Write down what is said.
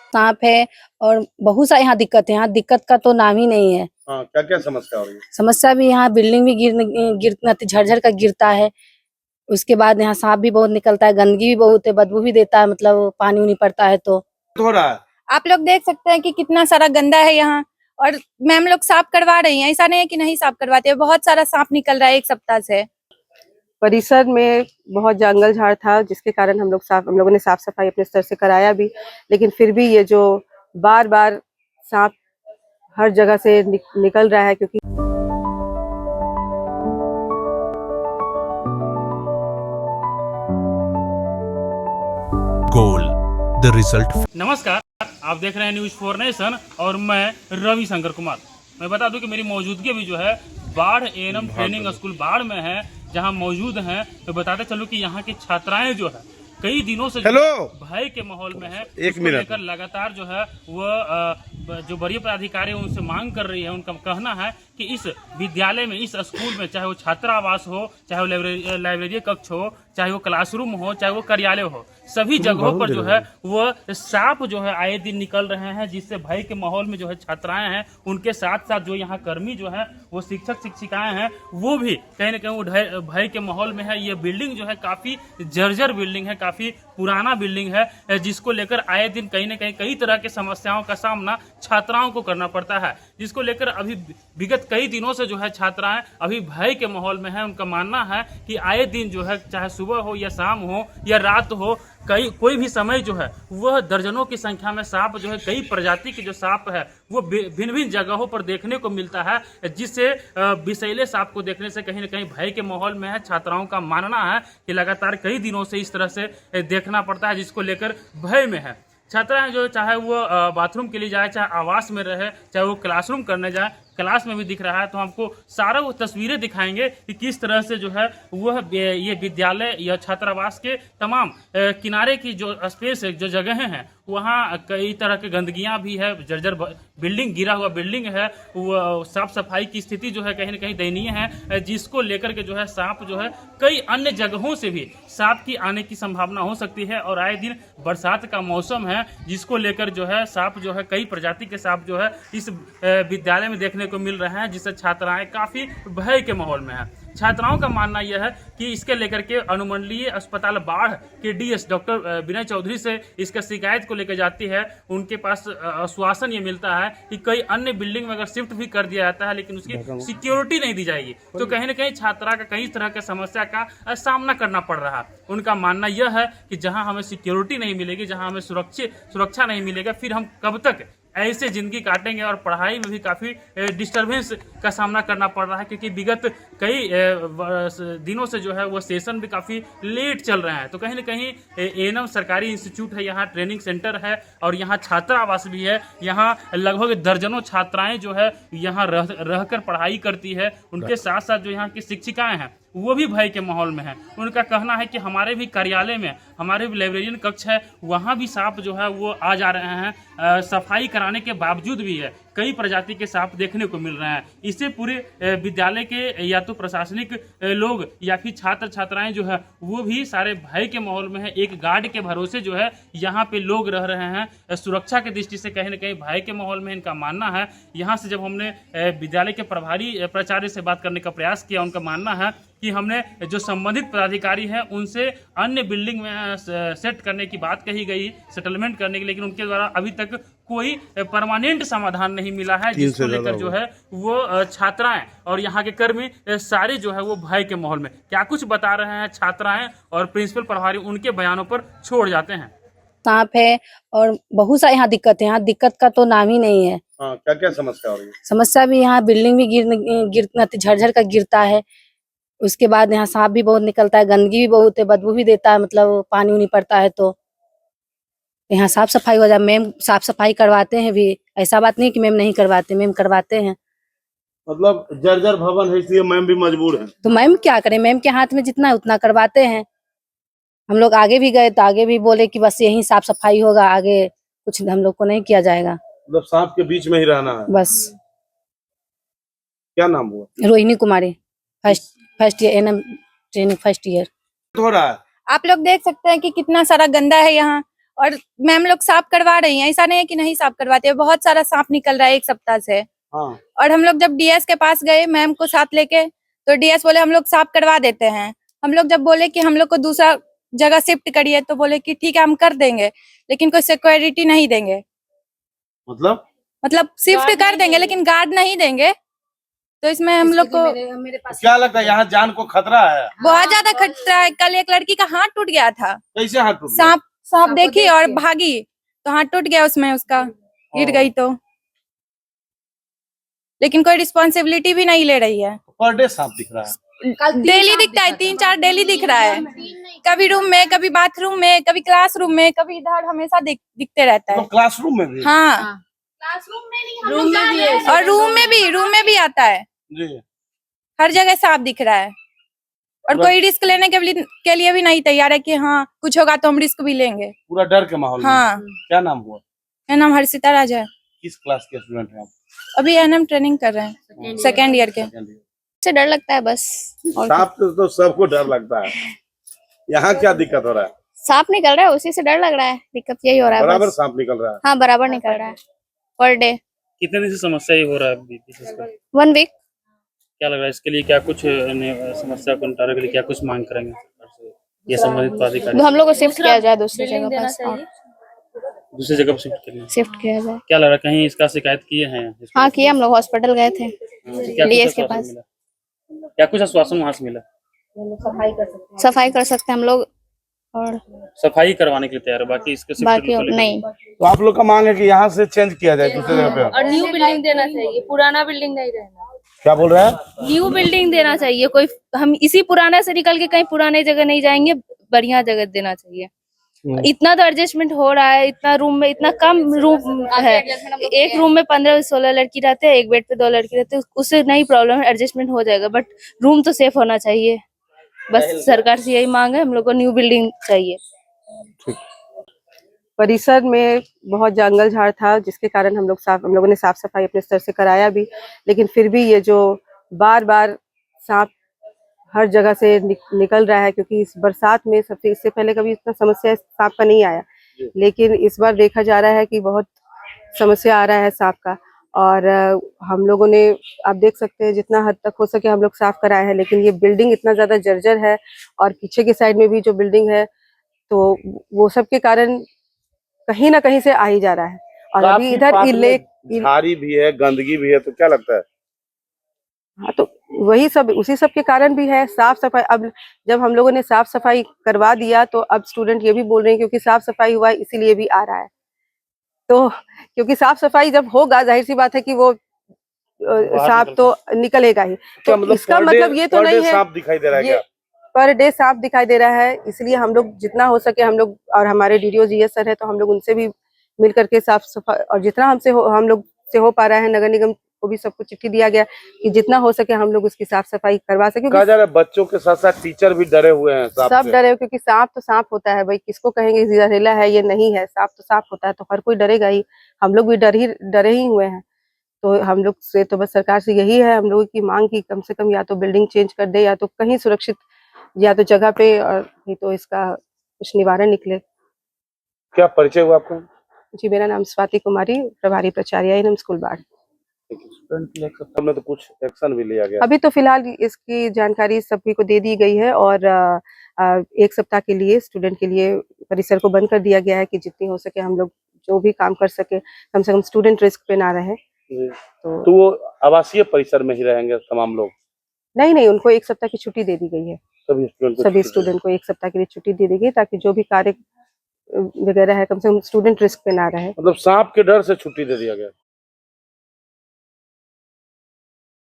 सांप है और बहुत सा यहाँ दिक्कत है। यहाँ दिक्कत का तो नाम ही नहीं है। हाँ, क्या क्या समस्या हो रही है? समस्या भी यहाँ बिल्डिंग भी गिर झरझर का गिरता है। उसके बाद यहाँ सांप भी बहुत निकलता है, गंदगी भी बहुत है, बदबू भी देता है, मतलब पानी उनी पड़ता है तो। हो रहा है। आप लोग देख सकते हैं कि कितना सारा गंदा है यहाँ, और मैम लोग साफ करवा रही हैं। ऐसा नहीं है कि नहीं साफ करवाते हैं, बहुत सारा सांप निकल रहा है एक सप्ताह से। परिसर में बहुत जंगल झाड़ था, जिसके कारण हम लोगों ने साफ सफाई अपने स्तर से कराया भी, लेकिन फिर भी ये जो बार बार सांप हर जगह से निकल रहा है, क्योंकि गोल द रिजल्ट। नमस्कार, आप देख रहे हैं न्यूज़ 4 नेशन और मैं रविशंकर कुमार। मैं बता दूं कि मेरी मौजूदगी भी जो है बाढ़ एएनएम ट्रेनिंग स्कूल बाढ़ में है, जहां मौजूद हैं। तो बताते चलूं कि यहाँ की छात्राएं जो है कई दिनों से भय के माहौल में है। एक मिनट लेकर लगातार जो है वह जो वरीय पदाधिकारी उनसे मांग कर रही है। उनका कहना है कि इस विद्यालय में, इस स्कूल में, चाहे वो छात्रावास हो, चाहे वो लाइब्रेरी कक्ष हो, चाहे वो क्लासरूम हो, चाहे वो कार्यालय हो, सभी जगहों पर जो है वो सांप जो है आए दिन निकल रहे हैं, जिससे भय के माहौल में जो है छात्राएं हैं, उनके साथ साथ जो यहाँ कर्मी जो है वो शिक्षक शिक्षिकाएं हैं, वो भी कहीं ना कहीं वो भय के माहौल में है। ये बिल्डिंग जो है काफी जर्जर बिल्डिंग है, काफी पुराना बिल्डिंग है, जिसको लेकर आए दिन कहीं ना कहीं कई तरह के समस्याओं का सामना छात्राओं को करना पड़ता है, जिसको लेकर अभी विगत कई दिनों से जो है छात्राएं अभी भय के माहौल में है। उनका मानना है कि आए दिन जो है, चाहे सुबह हो या शाम हो या रात हो, कोई भी समय जो है वह दर्जनों की संख्या में सांप जो है, कई प्रजाति के जो सांप है वो भिन्न भिन्न जगहों पर देखने को मिलता है, जिससे विषैले सांप को देखने से कहीं ना कहीं भय के माहौल में है। छात्राओं का मानना है कि लगातार कई दिनों से इस तरह से देखना पड़ता है, जिसको लेकर भय में है। छात्राएं जो चाहे वो बाथरूम के लिए जाए, चाहे आवास में रहे, चाहे वो क्लासरूम करने जाए, क्लास में भी दिख रहा है। तो हमको सारा वो तस्वीरें दिखाएंगे कि किस तरह से जो है वह ये विद्यालय या छात्रावास के तमाम किनारे की जो स्पेस है, जो जगहें हैं, वहाँ कई तरह की गंदगियाँ भी है, जर्जर बिल्डिंग, गिरा हुआ बिल्डिंग है, वो साफ सफाई की स्थिति जो है कहीं ना कहीं दयनीय है, जिसको लेकर के जो है सांप जो है कई अन्य जगहों से भी सांप की आने की संभावना हो सकती है। और आए दिन बरसात का मौसम है, जिसको लेकर जो है सांप जो है, कई प्रजाति के सांप जो है इस विद्यालय में देखने को मिल रहे हैं, जिससे छात्राएं काफी भय के माहौल में है। छात्राओं का मानना यह है कि इसके लेकर के अनुमंडलीय अस्पताल बाढ़ के डीएस डॉक्टर विनय चौधरी से इसका शिकायत को लेकर जाती है। उनके पास आश्वासन ये मिलता है कि कई अन्य बिल्डिंग में अगर शिफ्ट भी कर दिया जाता है, लेकिन उसकी सिक्योरिटी नहीं दी जाएगी, तो कहीं ना कहीं छात्रा का कई तरह के समस्या का सामना करना पड़ रहा है। उनका मानना यह है कि जहां हमें सिक्योरिटी नहीं मिलेगी, जहां हमें सुरक्षा नहीं मिलेगा, फिर हम कब तक ऐसे जिंदगी काटेंगे। और पढ़ाई में भी काफ़ी डिस्टरबेंस का सामना करना पड़ रहा है, क्योंकि विगत कई दिनों से जो है वो सेशन भी काफ़ी लेट चल रहे हैं। तो कहीं ना कहीं एएनएम सरकारी इंस्टीट्यूट है, यहाँ ट्रेनिंग सेंटर है और यहाँ छात्रावास भी है। यहाँ लगभग दर्जनों छात्राएं जो है यहाँ रहकर पढ़ाई करती है। उनके साथ साथ जो यहाँ की शिक्षिकाएं हैं वो भी भय के माहौल में है। उनका कहना है कि हमारे भी कार्यालय में, हमारे भी लाइब्रेरियन कक्ष है, वहाँ भी सांप जो है वो आ जा रहे हैं। सफाई कराने के बावजूद भी है कई प्रजाति के सांप देखने को मिल रहे हैं। इससे पूरे विद्यालय के या तो प्रशासनिक लोग या फिर छात्र छात्राएं जो है वो भी सारे भय के माहौल में है। एक गार्ड के भरोसे जो है यहाँ पे लोग रह रहे हैं। सुरक्षा की दृष्टि से कहीं ना कहीं भय के माहौल में इनका मानना है। यहाँ से जब हमने विद्यालय के प्रभारी प्राचार्य से बात करने का प्रयास किया, उनका मानना है कि हमने जो संबंधित पदाधिकारी हैं उनसे अन्य बिल्डिंग में सेट करने की बात कही गई, सेटलमेंट करने की, लेकिन उनके द्वारा अभी तक कोई परमानेंट समाधान नहीं मिला है, जिसको लेकर जो है वो छात्राएं और यहाँ के कर्मी सारे जो है वो भय के माहौल में। क्या कुछ बता रहे हैं छात्राएं और प्रिंसिपल प्रभारी, उनके बयानों पर छोड़ जाते हैं। सांप है और बहुत सा यहाँ दिक्कत है। यहाँ दिक्कत का तो नाम ही नहीं है। हाँ, क्या क्या समस्या हो रही है? समस्या भी यहाँ बिल्डिंग भी झरझर का गिरता है। उसके बाद यहाँ सांप भी बहुत निकलता है, गंदगी भी बहुत है, बदबू भी देता है, मतलब पानी उनी पड़ता है तो। यहाँ साफ सफाई हो जाए, मैम साफ सफाई करवाते हैं भी, ऐसा बात नहीं कि मैम नहीं करवाते, मैम करवाते हैं। मतलब जर्जर भवन है, इसलिए मैम भी मजबूर है। तो मैम क्या करें, मैम के हाथ में जितना है उतना करवाते हैं। हम लोग आगे भी गए तो आगे भी बोले कि बस यही साफ सफाई होगा, आगे कुछ हम लोग को नहीं किया जाएगा। मतलब सांप के बीच में ही रहना है बस। क्या नाम हुआ? Rohini Kumari, first year ANM training first year. हो रहा है। आप लोग देख सकते हैं कि कितना सारा गंदा है यहाँ, और मैम लोग साफ करवा रही हैं, ऐसा नहीं है कि नहीं साफ करवाते, बहुत सारा सांप निकल रहा है एक सप्ताह से। हाँ। और हम लोग जब डीएस के पास गए मैम को साथ लेके, तो डीएस बोले हम लोग साफ करवा देते हैं। हम लोग जब बोले कि हम लोग को दूसरा जगह शिफ्ट करिए, तो बोले कि ठीक है हम कर देंगे, लेकिन कोई सिक्योरिटी नहीं देंगे। मतलब शिफ्ट कर देंगे लेकिन गार्ड नहीं देंगे। तो इसमें हम लोग को मेरे पास क्या लगता है यहाँ जान को खतरा है? बहुत ज्यादा खतरा है। कल एक लड़की का हाथ टूट गया था, कैसे हाथ टूट गया? सांप देखी और भागी तो हाथ टूट गया उसमें, उसका गिर गई तो। लेकिन कोई रिस्पॉन्सिबिलिटी भी नहीं ले रही है। पर डे सांप दिख रहा है। डेली दिखता है, 3-4 डेली दिख रहा है। कभी रूम में, कभी बाथरूम में, कभी क्लासरूम में, कभी इधर, हमेशा दिखते रहता तो है। क्लासरूम में भी? हाँ, रूम में भी है और रूम में भी आता है। जी। हर जगह सांप दिख रहा है और कोई रिस्क लेने के लिए भी नहीं तैयार है कि हाँ कुछ होगा तो हम रिस्क भी लेंगे। पूरा डर के माहौल में। हाँ। क्या नाम हुआ? मेरा नाम हर्षिता राजा है। किस क्लास के स्टूडेंट हैं आप? अभी एनएम ट्रेनिंग कर रहे हैं, सेकेंड ईयर के। से डर लगता है बस। और सांप से तो सबको डर लगता है। यहाँ क्या दिक्कत हो रहा है? सांप निकल रहा है, उसी से डर लग रहा है। दिक्कत यही हो रहा है बराबर बस। सांप निकल रहा है। हाँ बराबर निकल रहा है पर डे। कितने दिन से समस्या ये हो रहा है अभी? 1 वीक। क्या लग रहा है इसके लिए क्या कुछ समस्या को निपटाने के लिए क्या कुछ मांग करेंगे सरकार से, ये संबंधित प्राधिकारी? हम लोग को शिफ्ट किया जाए दूसरी जगह पर, दूसरी जगह पर शिफ्ट करना है। शिफ्ट किया जाए। क्या लग रहा है कहीं इसका शिकायत किए हैं? हाँ किया, हम लोग हॉस्पिटल गए थे क्या कुछ डीएस के आश्वासन पास। मिला? क्या कुछ आश्वासन वहाँ से मिला? सफाई कर सकते हैं हम लोग और सफाई करवाने के लिए तैयार है, बाकी इसके शिफ्ट बाकी को और लेकर- नहीं। तो आप लोग का मांग है कि यहाँ से चेंज किया जाए दूसरी जगह पे? और न्यू बिल्डिंग देना चाहिए, पुराना बिल्डिंग नहीं रहना। क्या बोल रहे हैं? न्यू बिल्डिंग देना चाहिए, कोई हम इसी पुराना से निकल के कहीं पुराने जगह नहीं जाएंगे, बढ़िया जगह देना चाहिए। इतना तो एडजस्टमेंट हो रहा है, इतना रूम में इतना कम रूम है। एक रूम में 15-16 लड़की रहते हैं, एक बेड पे 2 लड़की रहते हैं, उससे नहीं प्रॉब्लम है, एडजस्टमेंट हो जाएगा। बट रूम तो सेफ होना चाहिए, बस सरकार से यही मांग है। हम लोग को न्यू बिल्डिंग चाहिए। परिसर में बहुत जंगल झाड़ था, जिसके कारण हम लोगों ने साफ सफाई अपने स्तर से कराया भी, लेकिन फिर भी ये जो बार बार सांप हर जगह से निकल रहा है, क्योंकि इस बरसात में सबसे इससे पहले कभी इतना समस्या सांप का नहीं आया, लेकिन इस बार देखा जा रहा है कि बहुत समस्या आ रहा है सांप का। और हम लोगों ने, आप देख सकते हैं जितना हद तक हो सके हम लोग साफ कराए हैं, लेकिन ये बिल्डिंग इतना ज्यादा जर्जर है और पीछे की साइड में भी जो बिल्डिंग है, तो वो सब के कारण कहीं ना कहीं से आ ही जा रहा है। और अभी इधर झाड़ी भी है, गंदगी भी है, तो क्या लगता है? हाँ, तो वही सब, उसी सब के कारण भी है। साफ सफाई, अब जब हम लोगों ने साफ सफाई करवा दिया तो अब स्टूडेंट ये भी बोल रहे हैं क्योंकि साफ सफाई हुआ है इसीलिए भी आ रहा है। तो क्योंकि साफ सफाई जब होगा, जाहिर सी बात है कि वो सांप तो निकलेगा ही। तो इसका मतलब ये तो नहीं है सांप दिखाई दे रहा है क्या? पर डे सांप दिखाई दे रहा है, इसलिए हम लोग जितना हो सके हम लोग, और हमारे डीडीओ जीएस सर है तो हम लोग उनसे भी मिल करके साफ सफाई, और जितना हम लोग से हो पा रहा है, नगर निगम को भी सबको चिट्ठी दिया गया कि जितना हो सके हम लोग उसकी साफ सफाई करवा सके। कहा जा रहा है बच्चों के साथ साथ टीचर भी डरे हुए हैं सांप सब से। डरे, क्योंकि सांप तो सांप होता है भाई, किसको कहेंगे जहरीला है ये नहीं है, सांप तो सांप होता है, तो हर कोई डरेगा ही। हम लोग भी डरे ही हुए हैं। तो हम लोग से तो बस सरकार से यही है हम लोगों की मांग की कम से कम या तो बिल्डिंग चेंज कर दे, या तो कहीं सुरक्षित, या तो जगह पे, और नहीं तो इसका कुछ निवारण निकले। क्या परिचय हुआ आपका? जी, मेरा नाम स्वाति कुमारी, प्रभारी प्राचार्य एनएम स्कूल बाढ़। हमने तो कुछ एक्शन भी लिया गया। अभी तो फिलहाल इसकी जानकारी सभी को दे दी गई है, और 1 सप्ताह के लिए स्टूडेंट के लिए परिसर को बंद कर दिया गया है कि जितनी हो सके हम लोग जो भी काम कर सके, कम से कम स्टूडेंट रिस्क पे ना रहे। तो वो आवासीय परिसर में ही रहेंगे तमाम लोग? नहीं, उनको 1 सप्ताह की छुट्टी दे दी गई है। सभी स्टूडेंट को 1 सप्ताह के लिए छुट्टी दे दी गई, ताकि जो भी कार्य वगैरह है कम से कम स्टूडेंट रिस्क पे ना रहे। मतलब सांप के डर से छुट्टी दे दिया गया?